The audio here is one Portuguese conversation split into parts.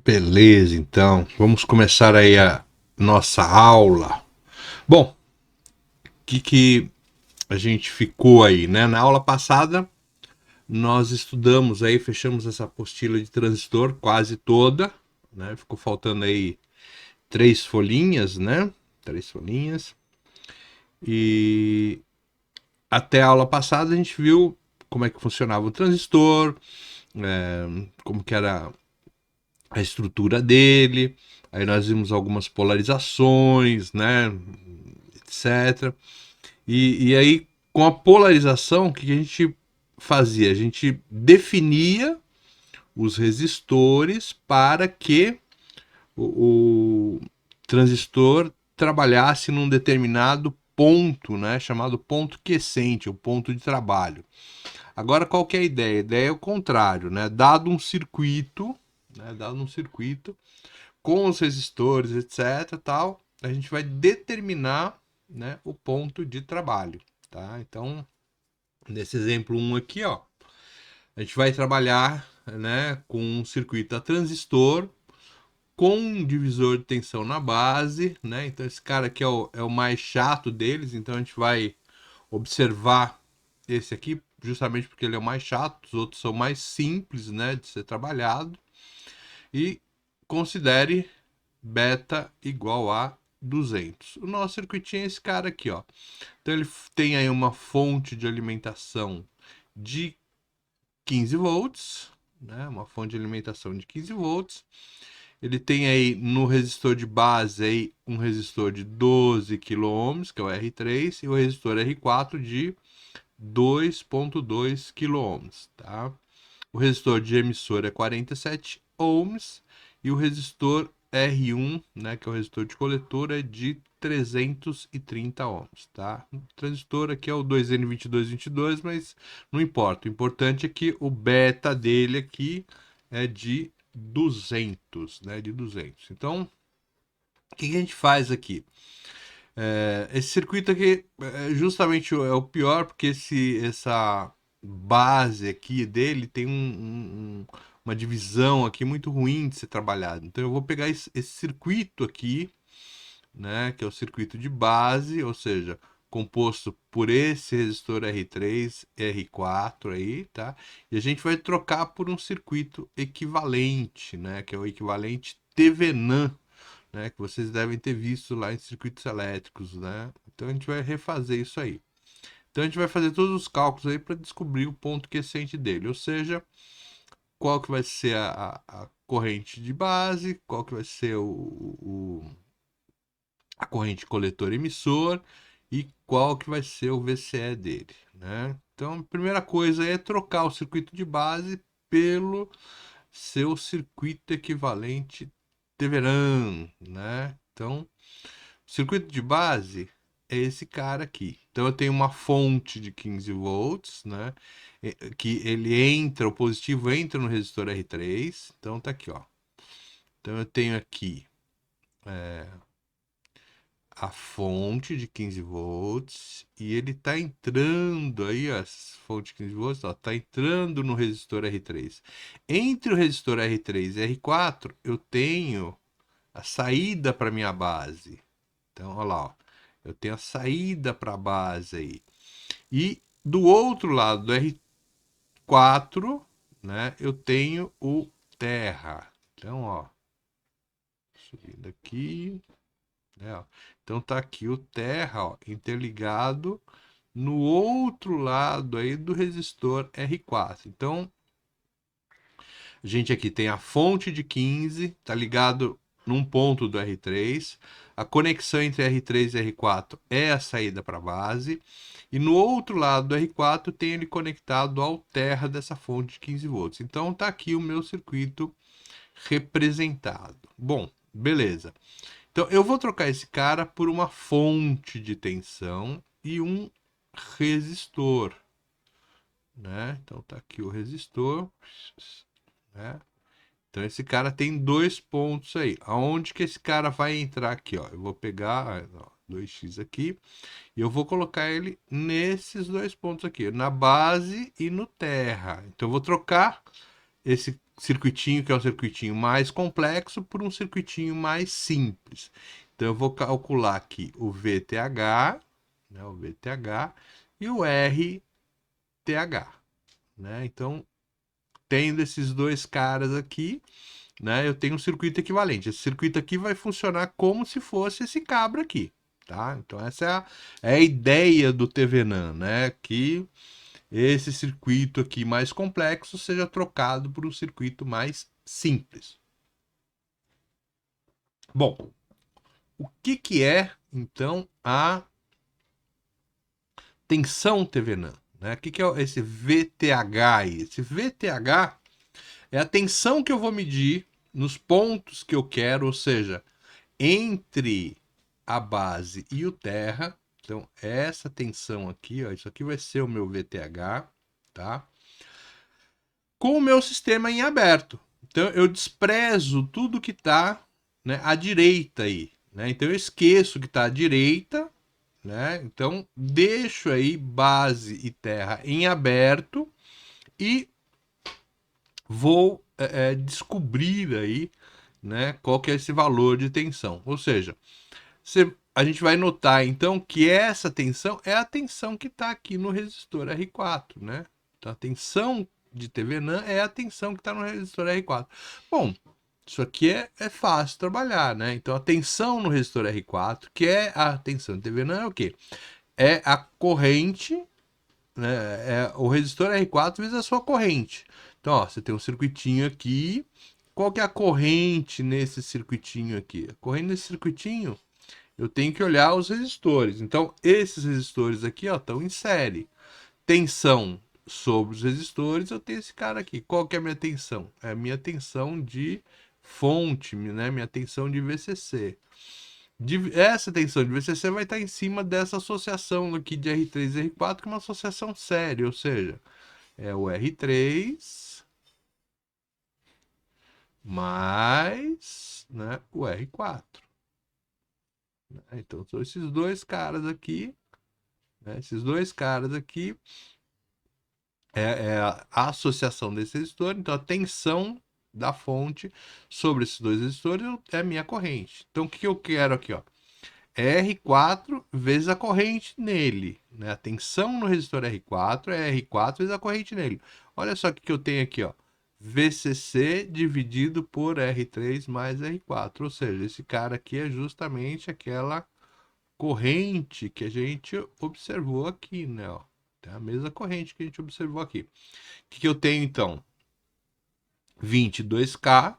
Beleza, então, vamos começar aí a nossa aula. Bom, o que a gente ficou aí, né? Na aula passada, nós estudamos aí, fechamos essa apostila de transistor quase toda, né? Ficou faltando aí 3 folhinhas, né? 3 folhinhas. E até a aula passada a gente viu como é que funcionava o transistor, como que era a estrutura dele. Aí nós vimos algumas polarizações, né, etc. E aí, com a polarização, o que a gente fazia? A gente definia os resistores para que o transistor trabalhasse num determinado ponto, né, chamado ponto quiescente, o ponto de trabalho. Agora, qual que é a ideia? A ideia é o contrário, né? Dado um circuito, com os resistores, etc, tal, a gente vai determinar, né, o ponto de trabalho, tá? Então, nesse exemplo 1 aqui, ó, a gente vai trabalhar, né, com um circuito a transistor com um divisor de tensão na base, né? Então esse cara aqui é o mais chato deles, então a gente vai observar esse aqui justamente porque ele é o mais chato, os outros são mais simples, né, de ser trabalhado. E considere beta igual a 200. O nosso circuitinho é esse cara aqui, ó. Então ele tem aí uma fonte de alimentação de 15 volts, né? Uma fonte de alimentação de 15 volts. Ele tem aí no resistor de base aí um resistor de 12 kΩ, que é o R3, e o resistor R4 de 2,2 kΩ, tá? O resistor de emissor é 47 ohms e o resistor R1, né, que é o resistor de coletor, é de 330 ohms, tá? O transistor aqui é o 2N2222, mas não importa. O importante é que o beta dele aqui é de 200, né, de 200. Então, o que a gente faz aqui? Esse circuito aqui justamente é o pior, porque essa base aqui dele tem uma divisão aqui muito ruim de ser trabalhado. Então eu vou pegar esse circuito aqui, né, que é o circuito de base, ou seja, composto por esse resistor R3, R4 aí, tá? E a gente vai trocar por um circuito equivalente, né, que é o equivalente Thevenin, né, que vocês devem ter visto lá em circuitos elétricos, né? Então a gente vai refazer isso aí. Então a gente vai fazer todos os cálculos aí para descobrir o ponto quiescente dele, ou seja, qual que vai ser a corrente de base, qual que vai ser a corrente coletor-emissor e qual que vai ser o VCE dele, né? Então a primeira coisa é trocar o circuito de base pelo seu circuito equivalente Thevenin, né? Então o circuito de base é esse cara aqui. Então eu tenho uma fonte de 15 volts, né? Que ele entra, o positivo entra no resistor R3. Então tá aqui, ó. Então eu tenho aqui a fonte de 15 volts e ele tá entrando aí, ó, essa fonte de 15 volts, ó, tá entrando no resistor R3. Entre o resistor R3 e R4, eu tenho a saída para minha base. Então, olha lá, ó. Eu tenho a saída para a base aí. E do outro lado do R4, né, eu tenho o terra. Então, ó, subindo aqui, né, ó. Então tá aqui o terra, ó, interligado no outro lado aí do resistor R4. Então, a gente aqui tem a fonte de 15, tá ligado num ponto do R3. A conexão entre R3 e R4 é a saída para a base. E no outro lado do R4 tem ele conectado ao terra dessa fonte de 15 volts. Então tá aqui o meu circuito representado. Bom, beleza. Então eu vou trocar esse cara por uma fonte de tensão e um resistor, né? Então tá aqui o resistor, né? Então esse cara tem 2 pontos aí. Aonde que esse cara vai entrar aqui, ó? Eu vou pegar, ó, 2x aqui e eu vou colocar ele nesses 2 pontos aqui, na base e no terra. Então eu vou trocar esse circuitinho, que é um circuitinho mais complexo, por um circuitinho mais simples. Então eu vou calcular aqui o VTH, né, o VTH e o RTH, né? Então, tendo esses dois caras aqui, né, eu tenho um circuito equivalente. Esse circuito aqui vai funcionar como se fosse esse cabra aqui, tá? Então essa é a ideia do TVNAN, né? Que esse circuito aqui mais complexo seja trocado por um circuito mais simples. Bom, o que é então a tensão TVNAN? Né? O que é esse VTH aí? Esse VTH é a tensão que eu vou medir nos pontos que eu quero, ou seja, entre a base e o terra. Então, essa tensão aqui, ó, isso aqui vai ser o meu VTH, tá? Com o meu sistema em aberto. Então, eu desprezo tudo que está, né, à direita aí, né? Então, eu esqueço que está à direita, né? Então, deixo aí base e terra em aberto e vou descobrir aí, né, qual que é esse valor de tensão. Ou seja, a gente vai notar então que essa tensão é a tensão que está aqui no resistor R4, né? Então a tensão de TVNAN é a tensão que está no resistor R4. Bom, isso aqui é fácil trabalhar, né? Então a tensão no resistor R4, que é a tensão de TVNAN, é o quê? É a corrente, né? É o resistor R4 vezes a sua corrente. Então, ó, você tem um circuitinho aqui. Qual que é a corrente nesse circuitinho aqui? A corrente nesse circuitinho, eu tenho que olhar os resistores. Então, esses resistores aqui, ó, estão em série. Tensão sobre os resistores, eu tenho esse cara aqui. Qual que é a minha tensão? É a minha tensão de fonte, né? Minha tensão de VCC. Essa tensão de VCC vai estar em cima dessa associação aqui de R3 e R4, que é uma associação séria, ou seja, é o R3 mais, né, o R4. Então, são esses dois caras aqui, né, esses dois caras aqui é a associação desse resistor. Então, a tensão da fonte sobre esses dois resistores é a minha corrente. Então, o que eu quero aqui, ó? R4 vezes a corrente nele, né? A tensão no resistor R4 é R4 vezes a corrente nele. Olha só o que eu tenho aqui, ó. VCC dividido por R3 mais R4. Ou seja, esse cara aqui é justamente aquela corrente que a gente observou aqui, né? Ó. É a mesma corrente que a gente observou aqui. O que eu tenho então? 22K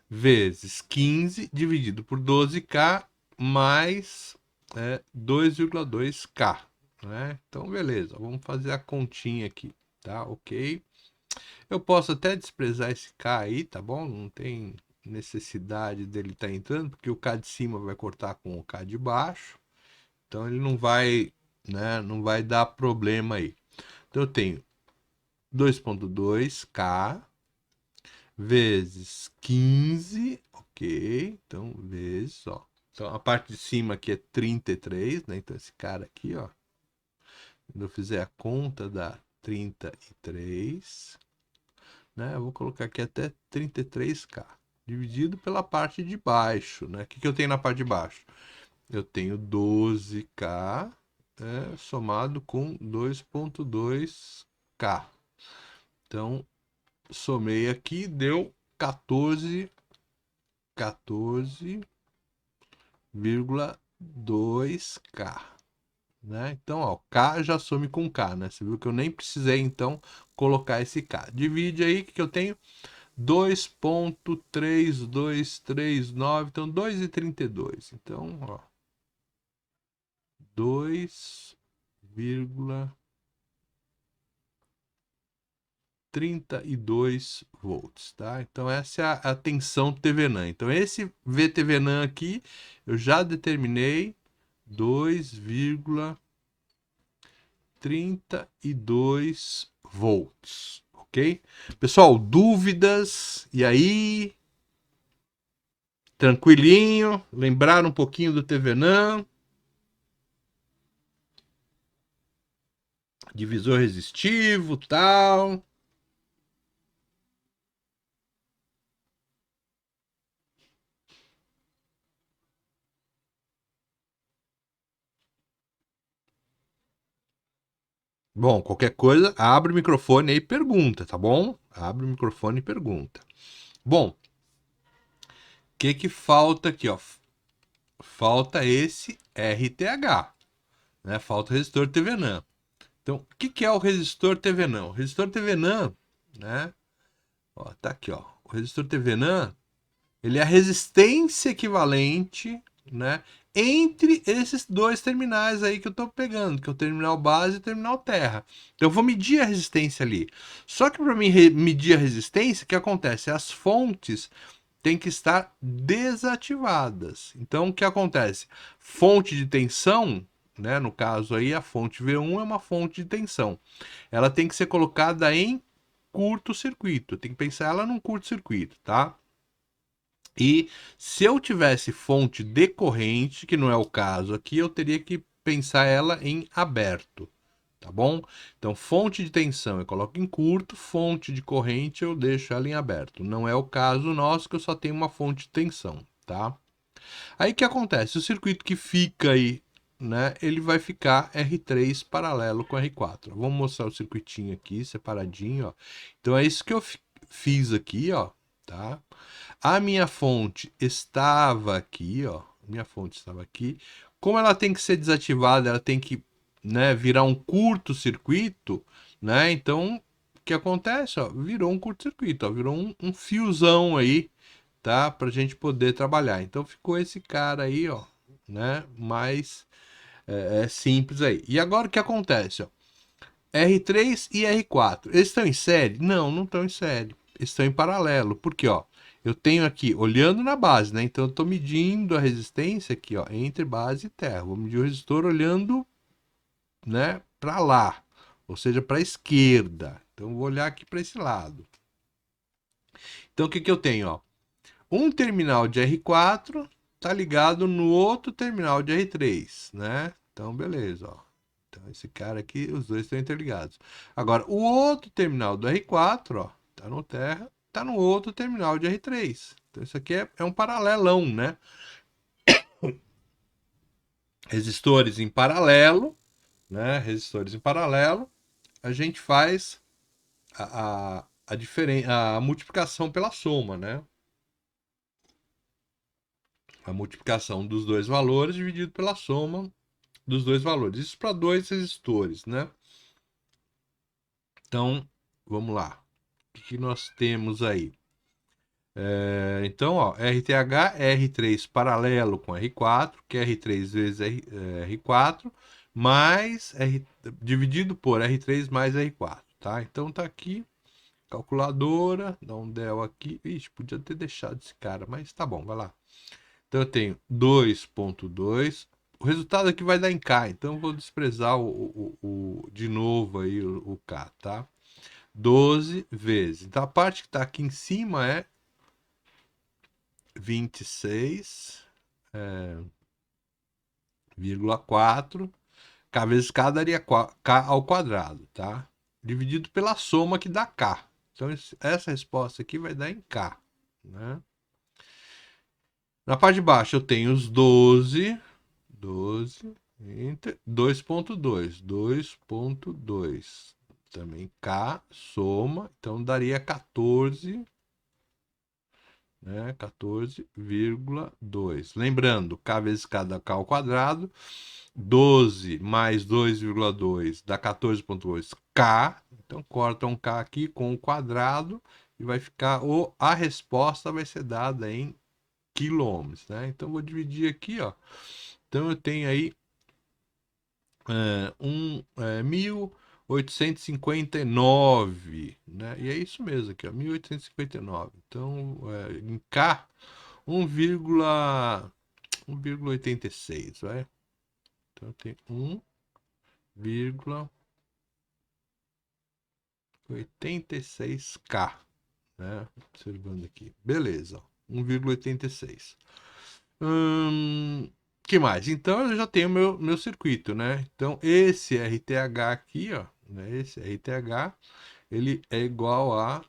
vezes 15 dividido por 12K mais 2,2K. Né? Então, beleza, vamos fazer a continha aqui, tá? Ok. Eu posso até desprezar esse K aí, tá bom? Não tem necessidade dele estar entrando, porque o K de cima vai cortar com o K de baixo. Então, ele não vai, né, não vai dar problema aí. Então, eu tenho 2,2K vezes 15, ok? Então, vezes, ó. Então, a parte de cima aqui é 33, né? Então, esse cara aqui, ó. Quando eu fizer a conta, dá 33, né? Eu vou colocar aqui até 33K. Dividido pela parte de baixo, né? O que eu tenho na parte de baixo? Eu tenho 12K, somado com 2,2K. Então, somei aqui, deu 14,2K, né? Então, ó, K já some com K, né? Você viu que eu nem precisei, então, colocar esse K. Divide aí, que eu tenho 2,3239, então 2,32. Então, ó, 2,32 volts, tá? Então essa é a tensão TVNAN. Então esse VTVNAN aqui eu já determinei 2,32 volts, ok? Pessoal, dúvidas? E aí? Tranquilinho? Lembrar um pouquinho do TVNAN? Divisor resistivo, tal. Bom, qualquer coisa, abre o microfone aí e pergunta, tá bom? Abre o microfone e pergunta. Bom, o que falta aqui, ó? Falta esse RTH, né? Falta o resistor TVNAN. Então, o que é o resistor TVNAN? O resistor TVNAN, né? Ó, tá aqui, ó. O resistor TVNAN, ele é a resistência equivalente, né, entre esses dois terminais aí que eu estou pegando, que é o terminal base e o terminal terra. Então eu vou medir a resistência ali. Só que para mim medir a resistência, o que acontece? As fontes têm que estar desativadas. Então o que acontece? Fonte de tensão, né, no caso aí a fonte V1 é uma fonte de tensão. Ela tem que ser colocada em curto-circuito. Tem que pensar ela num curto-circuito, tá? E se eu tivesse fonte decorrente, que não é o caso aqui, eu teria que pensar ela em aberto, tá bom? Então, fonte de tensão eu coloco em curto, fonte de corrente eu deixo ela em aberto. Não é o caso nosso, que eu só tenho uma fonte de tensão, tá? Aí o que acontece? O circuito que fica aí, né, ele vai ficar R3 paralelo com R4. Vamos mostrar o circuitinho aqui, separadinho, ó. Então é isso que eu fiz aqui, ó, tá? A minha fonte estava aqui, ó. Minha fonte estava aqui. Como ela tem que ser desativada, ela tem que, né, virar um curto-circuito, né? Então, o que acontece, ó? Virou um curto-circuito, ó. Virou um fiozão aí, tá? Pra gente poder trabalhar. Então, ficou esse cara aí, ó, né? Mais simples aí. E agora o que acontece, ó? R3 e R4. Eles estão em série? Não, não estão em série. Estão em paralelo. Porque, ó, eu tenho aqui, olhando na base, né? Então eu estou medindo a resistência aqui, ó, entre base e terra. Vou medir o resistor olhando, né, para lá, ou seja, para a esquerda. Então eu vou olhar aqui para esse lado. Então o que que eu tenho, ó? Um terminal de R4 tá ligado no outro terminal de R3, né? Então beleza, ó. Então, esse cara aqui, os dois estão interligados. Agora, o outro terminal do R4, ó, tá no terra, tá no outro terminal de R3. Então, isso aqui é um paralelão, né? Resistores em paralelo, né? Resistores em paralelo, a gente faz a multiplicação pela soma, né? A multiplicação dos dois valores dividido pela soma dos dois valores. Isso para dois resistores, né? Então, vamos lá. O que nós temos aí? Então, ó, RTH é R3 paralelo com R4, que é R3 vezes R4, mais dividido por R3 mais R4, tá? Então tá aqui, calculadora, dá um del aqui. Ixi, podia ter deixado esse cara, mas tá bom, vai lá. Então eu tenho 2,2. O resultado aqui vai dar em K, então eu vou desprezar de novo aí o K, tá? 12 vezes. Então a parte que está aqui em cima é 26,4. K vezes K daria K ao quadrado, tá? Dividido pela soma que dá K. Então essa resposta aqui vai dar em K, né? Na parte de baixo eu tenho os 12, 2,2, 2,2. Também K, soma, então daria 14, né? 14,2. Lembrando, K vezes K dá K ao quadrado. 12 mais 2,2 dá 14,2 K. Então corta um K aqui com o quadrado e vai ficar, a resposta vai ser dada em quilômetros, né? Então vou dividir aqui, ó. Então eu tenho aí 1.859, né? E é isso mesmo aqui, ó, 1.859. Então, em K, 1,86, vai. Então tem 1,86K, né? Observando aqui. Beleza, ó, 1,86. Que mais? Então eu já tenho meu circuito, né? Então esse RTH aqui, ó, né? Esse RTH, ele é igual a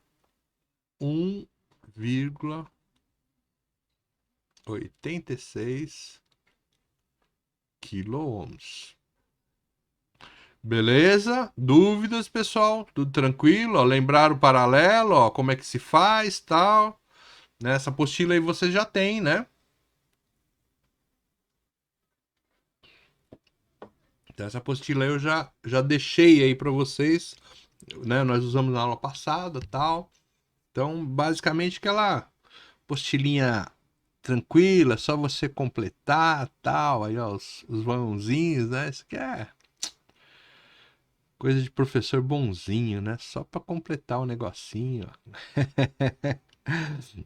1,86 quiloohms. Beleza? Dúvidas, pessoal? Tudo tranquilo? Ó, lembrar o paralelo, ó, como é que se faz, tal. Nessa apostila aí você já tem, né? Então, essa apostila aí eu já deixei aí para vocês, né? Nós usamos na aula passada, tal. Então, basicamente aquela apostilinha tranquila, só você completar, tal. Aí, ó, os vãozinhos, né? Isso aqui é coisa de professor bonzinho, né? Só para completar o negocinho, ó.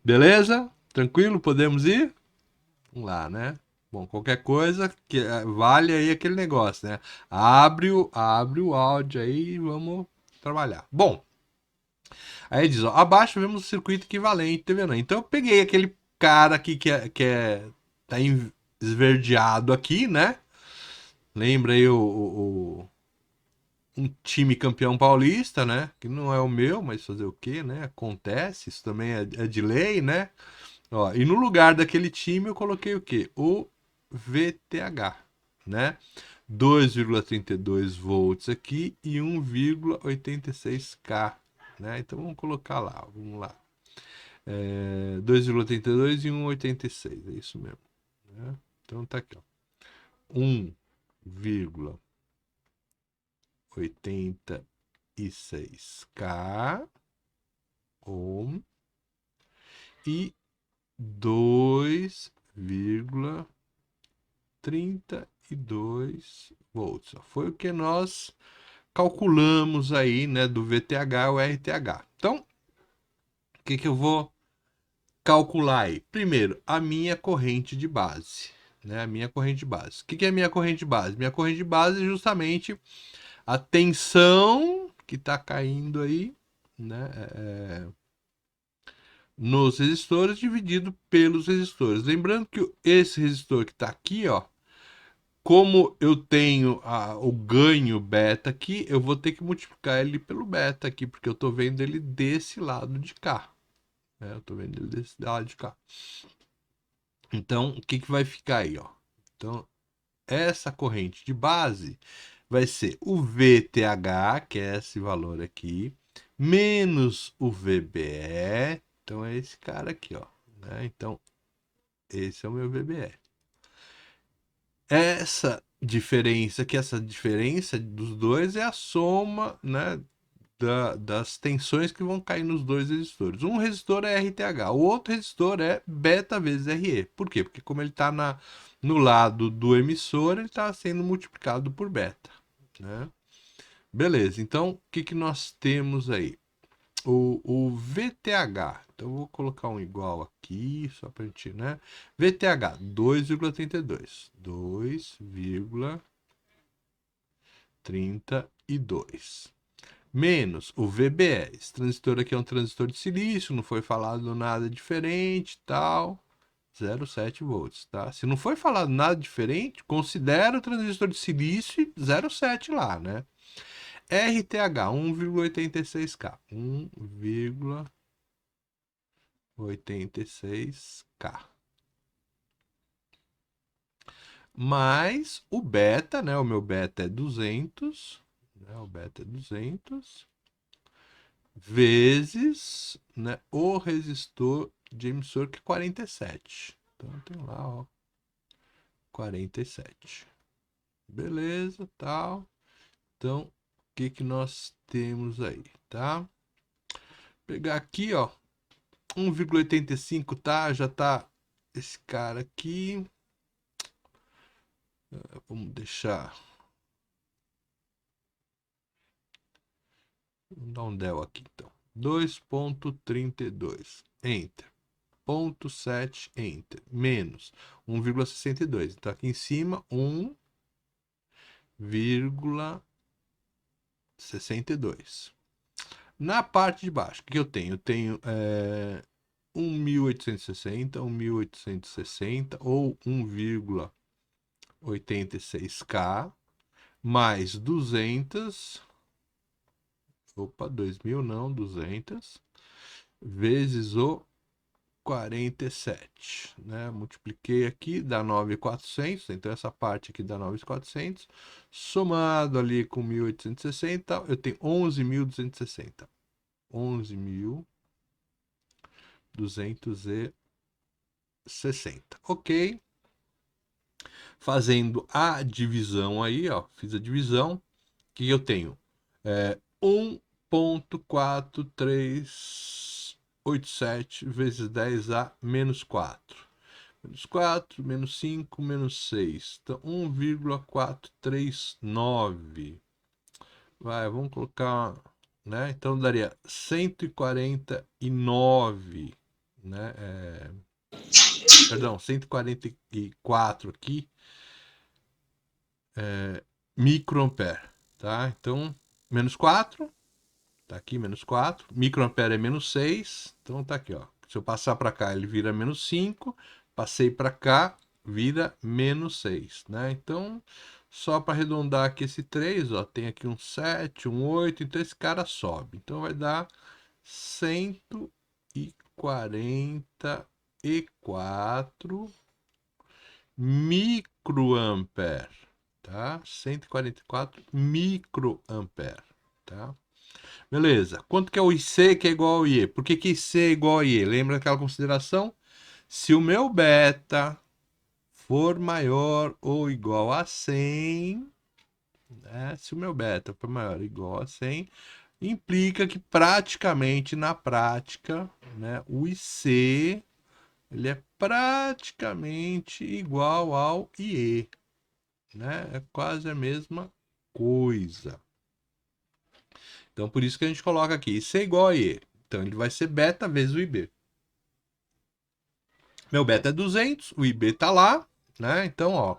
Beleza? Tranquilo? Podemos ir? Vamos lá, né? Bom, qualquer coisa que vale aí aquele negócio, né? Abre o áudio aí e vamos trabalhar. Bom, aí diz, ó, abaixo vemos o circuito equivalente, tá vendo? Então eu peguei aquele cara aqui tá esverdeado aqui, né? Lembra aí um time campeão paulista, né? Que não é o meu, mas fazer o quê, né? Acontece, isso também é de lei, né? Ó, e no lugar daquele time eu coloquei o quê? O VTH, né? 2,32 volts aqui e 1,86K, né? Então vamos colocar lá, vamos lá. 2,32 e 1,86, é isso mesmo, né? Então tá aqui, ó. 1,86K ohm e 2,32 volts. Foi o que nós calculamos aí, né, do VTH ao RTH. Então, o que eu vou calcular aí? Primeiro, a minha corrente de base, né? A minha corrente de base. O que é a minha corrente de base? Minha corrente de base é justamente a tensão que está caindo aí, né? Nos resistores dividido pelos resistores. Lembrando que esse resistor que está aqui, ó, como eu tenho o ganho beta aqui, eu vou ter que multiplicar ele pelo beta aqui, porque eu estou vendo ele desse lado de cá, né? Eu estou vendo ele desse lado de cá. Então, o que vai ficar aí, ó? Então, essa corrente de base vai ser o VTH, que é esse valor aqui, menos o VBE. Então, é esse cara aqui, ó, né? Então, esse é o meu VBE. Essa diferença dos dois é a soma, né, das tensões que vão cair nos dois resistores. Um resistor é RTH, o outro resistor é beta vezes RE. Por quê? Porque como ele está no lado do emissor, ele está sendo multiplicado por beta, né? Beleza, então o que nós temos aí? O VTH, então eu vou colocar um igual aqui, só para a gente, né? VTH 2,32. 2,32. Menos o VBE. Esse transistor aqui é um transistor de silício, não foi falado nada diferente, tal. 0,7 volts, tá? Se não foi falado nada diferente, considera o transistor de silício 0,7 lá, né? RTH 1,86K. 1,86K. Mais o beta, né? O meu beta é 200, né? O beta é 200 vezes, né, o resistor de emissor que é 47. Então tem lá, ó, 47. Beleza, tal. Então, o que nós temos aí, tá? Vou pegar aqui, ó, 1,85, tá? Já tá esse cara aqui. Vamos deixar. Vamos dar um del aqui, então. 2,32. Enter. 0,7, enter. Menos 1,62. Então aqui em cima, 1,62. Na parte de baixo, o que eu tenho? Eu tenho 1.860, 1.860 ou 1,86K mais 200. Opa, 2.000 não, 200 vezes o 1.847, né? Multipliquei aqui, dá 9.400, então essa parte aqui dá 9.400, somado ali com 1.860, eu tenho 11.260. 11.260. Ok. Fazendo a divisão aí, ó, fiz a divisão, que eu tenho 1.4387 vezes 10 a menos 4. Menos 4, menos 5, menos 6. Então, 1,439. Vai, vamos colocar, né? Então, daria 149, né? Perdão, 144 aqui, microampere, tá? Então, menos 4. Tá aqui, menos 4. Microampere é menos 6. Então tá aqui, ó. Se eu passar para cá, ele vira menos 5. Passei para cá, vira menos 6, né? Então, só para arredondar aqui esse 3, ó, tem aqui um 7, um 8, então esse cara sobe. Então vai dar 144 microampere, tá? 144 microampere, tá? Beleza. Quanto que é o IC que é igual ao IE? Por que que IC é igual ao IE? Lembra aquela consideração? Se o meu beta for maior ou igual a 100, né? Se o meu beta for maior ou igual a 100, implica que praticamente na prática, né, o IC ele é praticamente igual ao IE, né? É quase a mesma coisa. Então, por isso que a gente coloca aqui, IC é igual a IE. Então, ele vai ser beta vezes o IB. Meu beta é 200, o IB tá lá, né? Então, ó,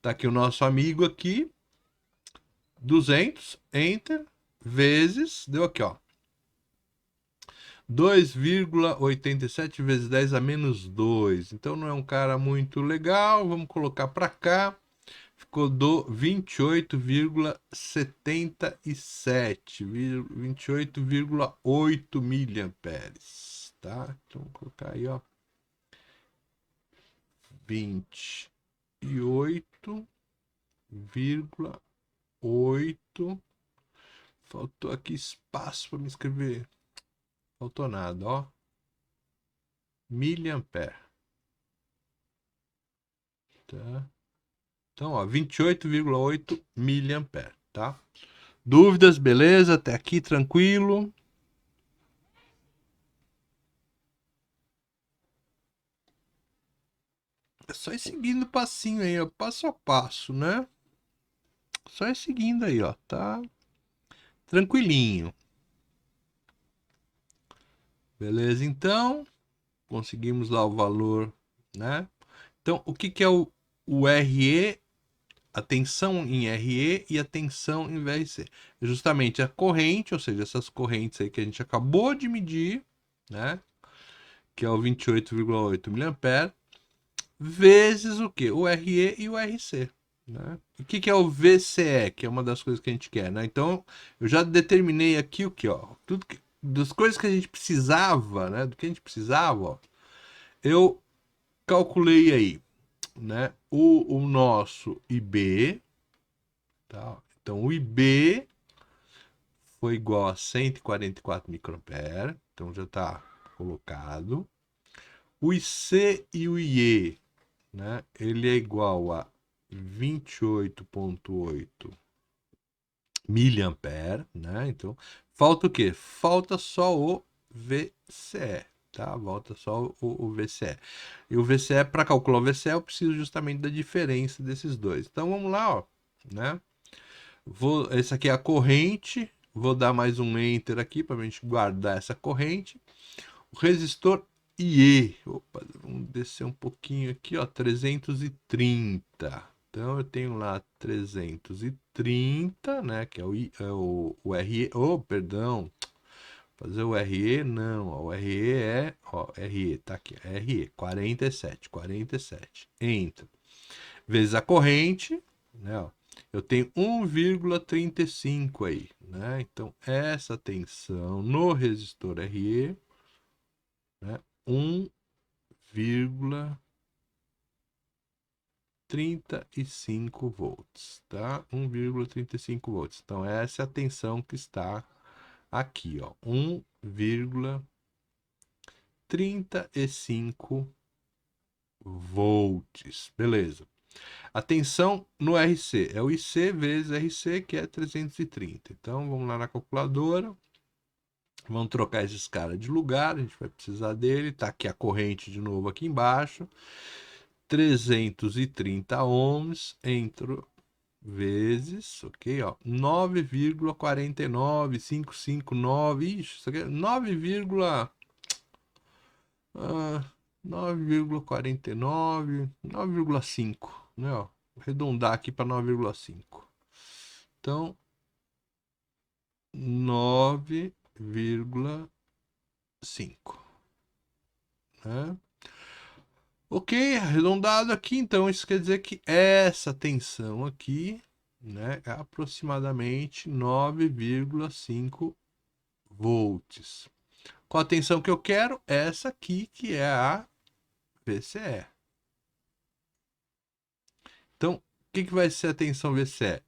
tá aqui o nosso amigo aqui, 200, enter, vezes, deu aqui, ó, 2,87 vezes 10 a menos 2. Então, não é um cara muito legal, vamos colocar para cá. Ficou do 28,77, 28,8 miliamperes, tá? Então, vou colocar aí, ó, 28,8. Faltou aqui espaço para me escrever. Faltou nada, ó. Miliampere. Tá? Então, ó, 28,8 miliampere, tá? Dúvidas? Beleza? Até aqui tranquilo? É só ir seguindo o passinho aí, ó, passo a passo, né? Só ir seguindo aí, ó, tá? Tranquilinho. Beleza, então. Conseguimos lá o valor, né? Então, o que que é o RE, a tensão em RE e a tensão em VRC? É justamente a corrente, ou seja, essas correntes aí que a gente acabou de medir, né? Que é o 28,8 mA, vezes o quê? O RE e o RC. Né? O que que é o VCE, que é uma das coisas que a gente quer, né? Então, eu já determinei aqui o que, ó, tudo que, das coisas que a gente precisava, né? Do que a gente precisava, ó, eu calculei aí, né? O nosso IB, tá? Então, o IB foi igual a 144 microampere, então já está colocado. O IC e o IE, né? Ele é igual a 28,8 miliampere, né? Então, falta o quê? Falta só o VCE, tá? Volta só o VCE. E o VCE, para calcular o VCE, eu preciso justamente da diferença desses dois. Então, vamos lá, ó, né? Essa aqui é a corrente, vou dar mais um Enter aqui para a gente guardar essa corrente. O resistor IE, opa, vamos descer um pouquinho aqui, ó, 330. Então eu tenho lá 330, né, que é o RE, oh, perdão, fazer o RE, não, ó, o RE é, ó, RE, tá aqui, RE, 47, entra, vezes a corrente, né, ó, eu tenho 1,35 aí, né, então essa tensão no resistor RE, né, 1,35 volts, tá? 1,35 volts. Então, essa é a tensão que está aqui, ó. 1,35 volts. Beleza. A tensão no RC é o IC vezes RC, que é 330. Então, vamos lá na calculadora. Vamos trocar esses caras de lugar, a gente vai precisar dele. Tá aqui a corrente de novo aqui embaixo. 330 ohms entre vezes, ok, ó, 9,49559, isso aqui é 9,49, 9,5, né, ó, vou arredondar aqui para 9,5. Então, 9,5, né? Ok, arredondado aqui, então isso quer dizer que essa tensão aqui, né, é aproximadamente 9,5 volts. Qual a tensão que eu quero? Essa aqui, que é a VCE. Então, o que vai ser a tensão VCE?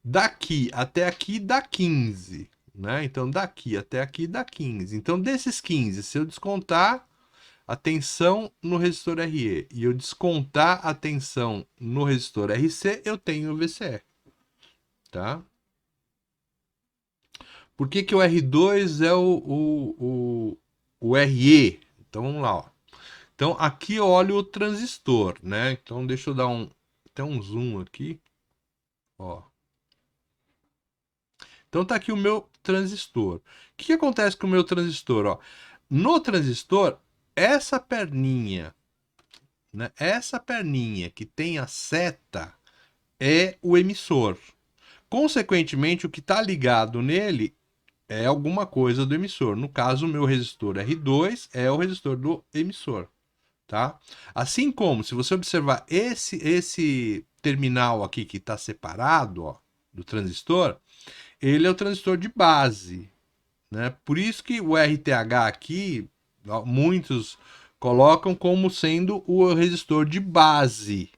Daqui até aqui dá 15, né? Então, daqui até aqui dá 15. Então, desses 15, se eu descontar a tensão no resistor RE e eu descontar a tensão no resistor RC, eu tenho o VCE, tá? Por que que o R2 é o RE? Então, vamos lá, ó. Então, aqui eu olho o transistor, né? Então, deixa eu dar até um zoom aqui, ó. Então, tá aqui o meu transistor. O que acontece com o meu transistor, ó? No transistor, essa perninha, né? Essa perninha que tem a seta é o emissor. Consequentemente, o que está ligado nele é alguma coisa do emissor. No caso, o meu resistor R2 é o resistor do emissor, tá? Assim como, se você observar esse terminal aqui que está separado, ó, do transistor, ele é o transistor de base, né? Por isso que o RTH aqui, muitos colocam como sendo o resistor de base,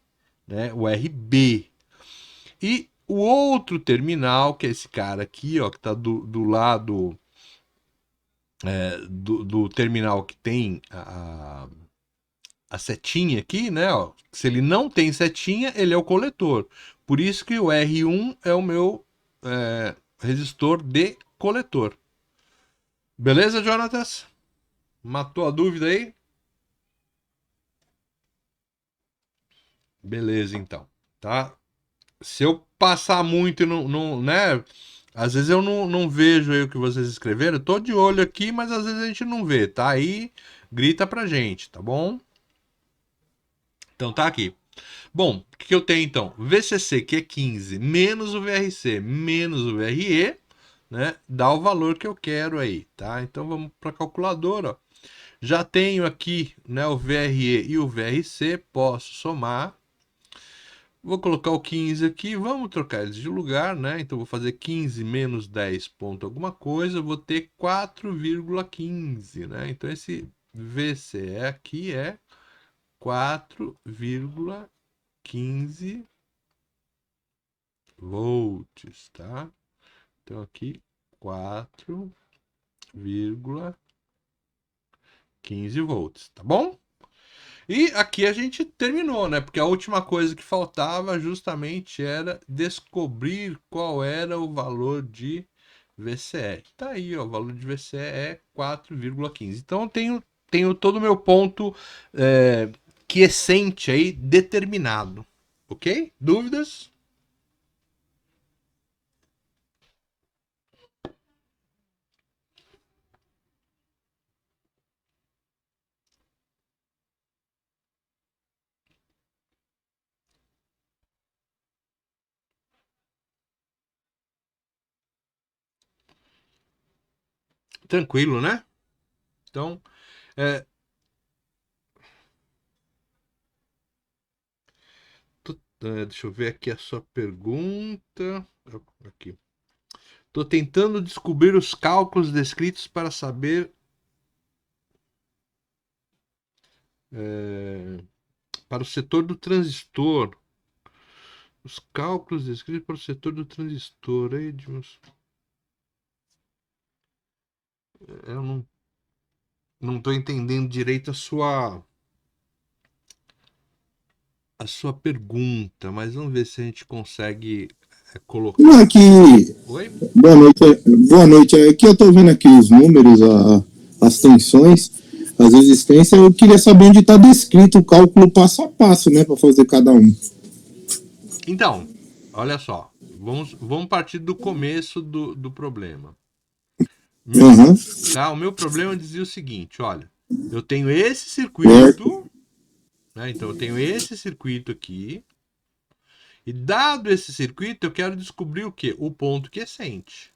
né? O RB. E o outro terminal, que é esse cara aqui, ó, que está do lado do terminal que tem a setinha aqui, né? Ó, se ele não tem setinha, ele é o coletor. Por isso que o R1 é o meu resistor de coletor. Beleza, Jonatas? Matou a dúvida aí? Beleza, então. Tá? Se eu passar muito e não, né? Às vezes eu não vejo aí o que vocês escreveram. Eu tô de olho aqui, mas às vezes a gente não vê, tá? Aí grita pra gente, tá bom? Então tá aqui. Bom, o que eu tenho então? VCC, que é 15, menos o VRC, menos o VRE, né? Dá o valor que eu quero aí, tá? Então vamos para a calculadora. Ó. Já tenho aqui, né, o VRE e o VRC, posso somar. Vou colocar o 15 aqui, vamos trocar eles de lugar, né? Então vou fazer 15 menos 10 ponto alguma coisa, vou ter 4,15, né? Então esse VCE aqui é 4,15 volts, tá? Então aqui 4,15 volts, tá bom? E aqui a gente terminou, né? Porque a última coisa que faltava justamente era descobrir qual era o valor de VCE. Tá aí, ó, o valor de VCE é 4,15. Então eu tenho todo o meu ponto quiescente aí determinado. Ok? Dúvidas? Tranquilo, né? Então, é, deixa eu ver aqui a sua pergunta. Aqui. Estou tentando descobrir os cálculos descritos para saber para o setor do transistor. Os cálculos descritos para o setor do transistor. Edmilson. Eu não estou entendendo direito a sua pergunta, mas vamos ver se a gente consegue colocar. Não, é que. Oi? Boa noite. Boa noite. É que eu estou vendo aqui os números, as tensões, as resistências. Eu queria saber onde está descrito o cálculo passo a passo, né, para fazer cada um. Então, olha só. Vamos partir do começo do problema. Uhum. Tá? O meu problema dizia o seguinte: olha, eu tenho esse circuito, né? Então eu tenho esse circuito aqui. E dado esse circuito, eu quero descobrir o quê? O ponto quiescente.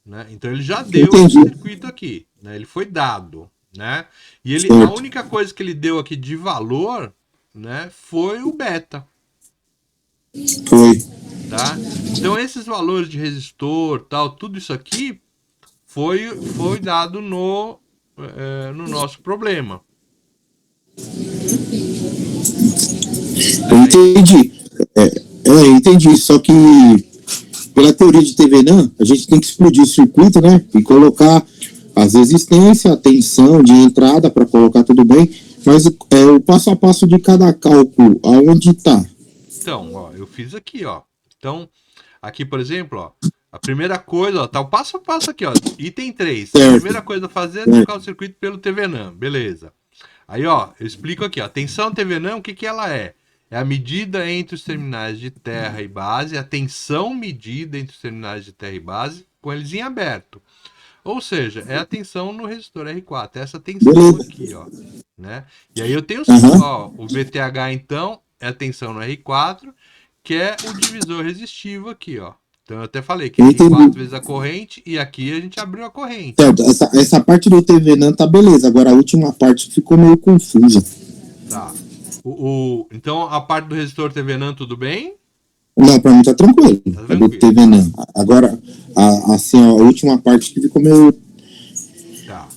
Né? Então ele já deu esse circuito aqui, né? Ele foi dado, né? E a única coisa que ele deu aqui de valor, né, foi o beta. Foi. Tá? Então esses valores de resistor, tal, tudo isso aqui foi dado no nosso problema. Eu entendi. Entendi. Só que pela teoria de TVNAM, a gente tem que explodir o circuito, né? E colocar as resistências, a tensão de entrada para colocar tudo bem. Mas o passo a passo de cada cálculo, aonde está? Então, ó, eu fiz aqui, ó. Então, aqui, por exemplo, ó, a primeira coisa, ó, tá o passo a passo aqui, ó. Item 3. Certo. A primeira coisa a fazer é trocar o circuito pelo TVNAM. Beleza. Aí, ó, eu explico aqui, ó. Tensão TVNAM, o que ela é? É a medida entre os terminais de terra e base, a tensão medida entre os terminais de terra e base, com eles em aberto. Ou seja, é a tensão no resistor R4, essa tensão aqui, ó, né? E aí eu tenho, ó, o VTH então é a tensão no R4, que é o divisor resistivo aqui, ó. Então eu até falei que é R4 vezes a corrente e aqui a gente abriu a corrente. Certo, essa parte do TVNAM tá beleza, agora a última parte ficou meio confusa. Tá. Então a parte do resistor TVNAM tudo bem? Não, pra mim tá tranquilo. Tá tranquilo. Do TVNAM. Agora, assim, a última parte que ficou meio. Tá.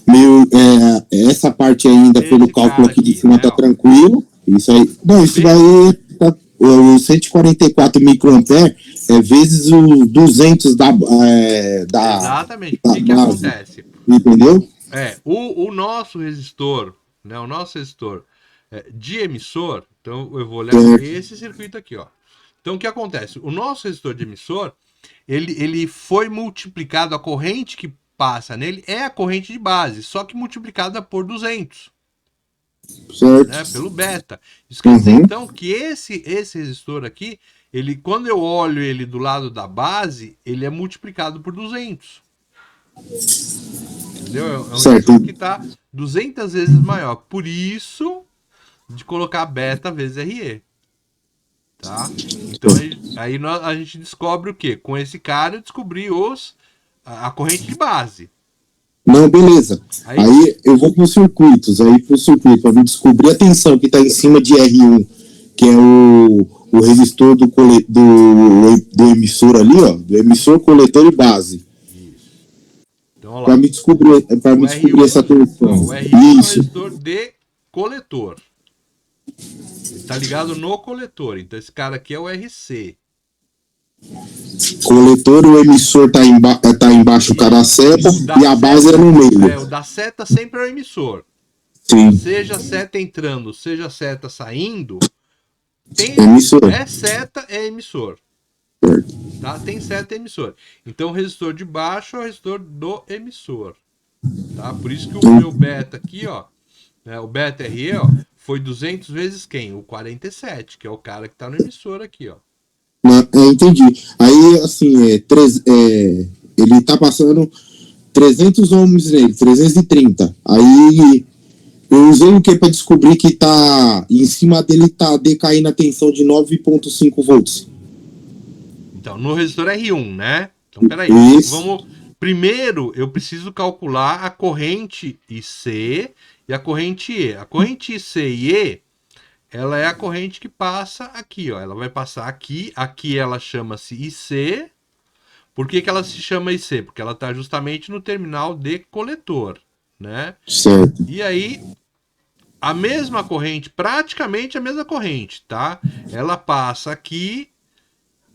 Essa parte ainda, pelo cálculo aqui de cima, né, tá tranquilo. Isso aí. Não, isso daí tá. O 144 microampere vezes o 200 da. Exatamente. O que acontece? Entendeu? O nosso resistor, né? O nosso resistor de emissor, então eu vou olhar esse circuito aqui, ó. Então o que acontece? O nosso resistor de emissor, ele foi multiplicado, a corrente que passa nele é a corrente de base, só que multiplicada por 200. Certo. Né, pelo beta. Isso quer dizer, então, que esse resistor aqui, quando eu olho ele do lado da base, ele é multiplicado por 200. Entendeu? É um resistor que está 200 vezes maior. Por isso, de colocar beta vezes RE. Tá? Então, aí a gente descobre o quê? Com esse cara, eu descobri a corrente de base. Não, beleza. Aí eu vou para os circuitos. Aí para o circuito, para descobrir a tensão que está em cima de R1, que é o resistor do emissor ali, ó. Do emissor, coletor e base. Isso. Então, para me descobrir essa tensão. O R1 é o resistor de coletor. Ele está ligado no coletor. Então esse cara aqui é o RC. Coletor, o emissor tá embaixo cada seta e a base é no meio. O da seta sempre é o emissor. Sim. Seja seta entrando, seja seta saindo, emissor. Seta é emissor. Tá? Tem seta e emissor. Então o resistor de baixo é o resistor do emissor. Tá? Por isso que o meu beta aqui, ó, né, o beta RE, ó, foi 200 vezes quem? O 47, que é o cara que tá no emissor aqui, ó. Entendi. Aí, assim, ele tá passando 300 ohms nele, 330. Aí eu usei o que para descobrir que tá em cima dele tá decaindo a tensão de 9,5 volts. Então, no resistor R1, né? Então, peraí. Vamos. Primeiro, eu preciso calcular a corrente IC e a corrente E. A corrente IC e E, ela é a corrente que passa aqui, ó. Ela vai passar aqui. Aqui ela chama-se IC. Por que ela se chama IC? Porque ela está justamente no terminal de coletor, né? Certo. E aí, a mesma corrente, praticamente a mesma corrente, tá? Ela passa aqui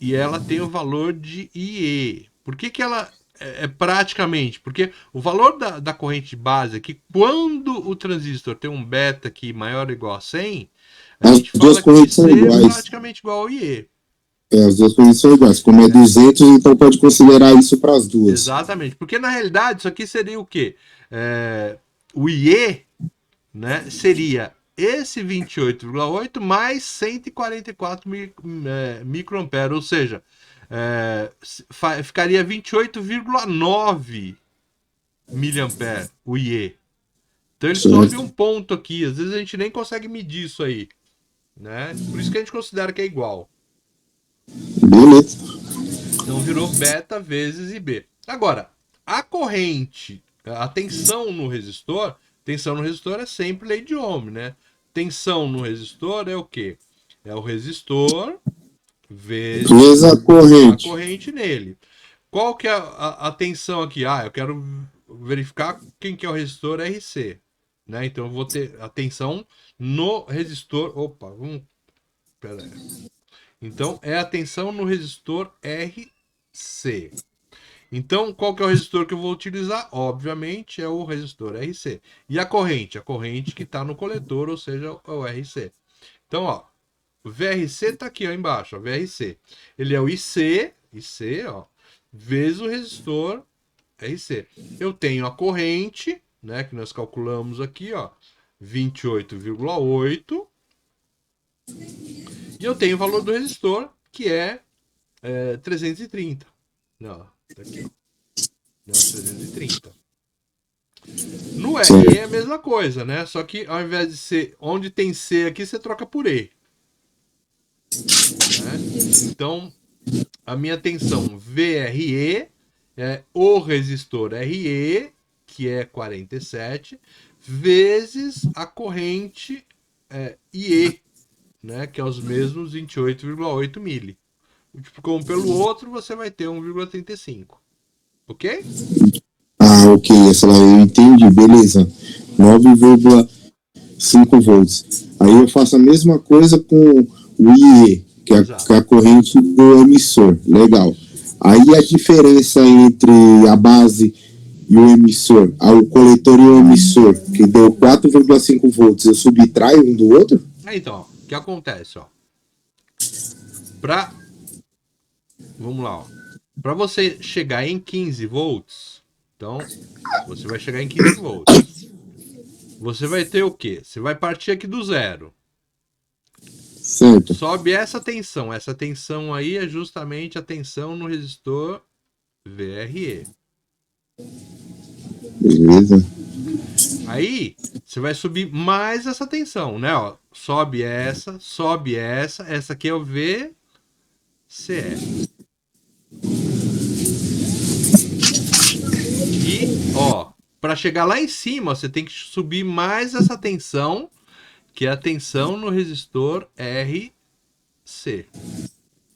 e ela tem o valor de IE. Por que, que ela é praticamente? Porque o valor da corrente base aqui, quando o transistor tem um beta aqui maior ou igual a 100, a As gente duas fala que o correntes são IC é iguais. praticamente igual ao IE. As duas correntes são iguais. Como é 200, então pode considerar isso para as duas. Exatamente. Porque na realidade isso aqui seria o quê? O IE, né, seria esse 28,8 mais 144 microampere, ou seja, ficaria 28,9 miliampere o IE. Então ele sobe um Certo. ponto aqui, às vezes a gente nem consegue medir isso aí, né? Por isso que a gente considera que é igual. Beleza. Então virou beta vezes IB. Agora, a corrente, a tensão no resistor é sempre lei de Ohm, né? Tensão no resistor é o quê? É o resistor vezes Vezes a a corrente. corrente nele. Qual que é a tensão aqui? Ah, eu quero verificar quem que é o resistor RC, né? Então eu vou ter a tensão no resistor. Opa, vamos. Pera aí. Então é a tensão no resistor RC. Então, qual que é o resistor que eu vou utilizar? Obviamente é o resistor RC. E a corrente? A corrente que está no coletor, ou seja, o RC. Então, ó, o VRC está aqui ó, embaixo, ó, VRC. Ele é o IC, ó, vezes o resistor RC. Eu tenho a corrente, né, que nós calculamos aqui, ó, 28,8. E eu tenho o valor do resistor, que é 330. Não, tá aqui, ó. Não, 330. No RE é a Certo. mesma coisa, né? Só que ao invés de ser onde tem C aqui, você troca por E, né? Então, a minha tensão VRE é o resistor RE, que é 47, vezes a corrente IE, né? Que é os mesmos 28,8 mili. Como pelo outro, você vai ter 1,35. Ok? Ah, ok. Essa lá eu entendi. Beleza. 9,5 volts. Aí eu faço a mesma coisa com o IE, que é Exato. a corrente do emissor. Legal. Isso. Aí a diferença entre a base e o emissor, o coletor e o emissor, que deu 4,5 volts, eu subtraio um do outro? Então, ó, o que acontece, ó? Para Vamos lá, ó. Para você chegar em 15 volts, então você vai chegar em 15 volts. Você vai ter o quê? Você vai partir aqui do zero. Certo. Sobe essa tensão. Essa tensão aí é justamente a tensão no resistor VRE. Beleza. Aí você vai subir mais essa tensão, né? Ó, sobe essa aqui é o VCE. E, ó, para chegar lá em cima, você tem que subir mais essa tensão, que é a tensão no resistor RC,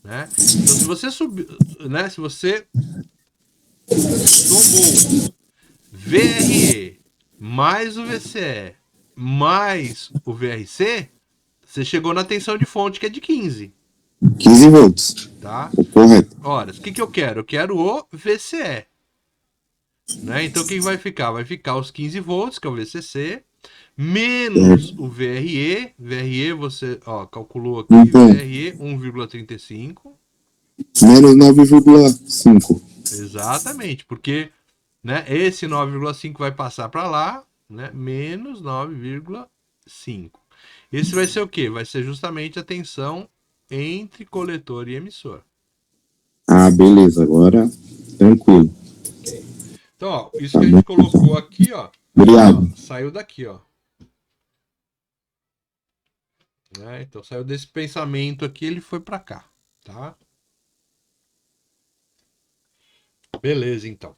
né? Então, se você subir, né? Se você somou VRE mais o VCE mais o VRC, você chegou na tensão de fonte que é de 15, 15 volts. tá? Correto. Ora, o que, que eu quero? Eu quero o VCE, né? Então, o que vai ficar? Vai ficar os 15 volts, que é o VCC, menos Certo. o VRE. VRE você ó, calculou aqui, Então, VRE 1,35. menos 9,5. Exatamente, porque né, esse 9,5 vai passar para lá, né, menos 9,5. Esse vai ser o quê? Vai ser justamente a tensão entre coletor e emissor. Ah, beleza. Agora, tranquilo. Ok? Então, ó, isso Tá que a bom. gente colocou aqui, ó, Obrigado. saiu daqui, ó. Né? Então saiu desse pensamento aqui, ele foi para cá, tá? Beleza, então.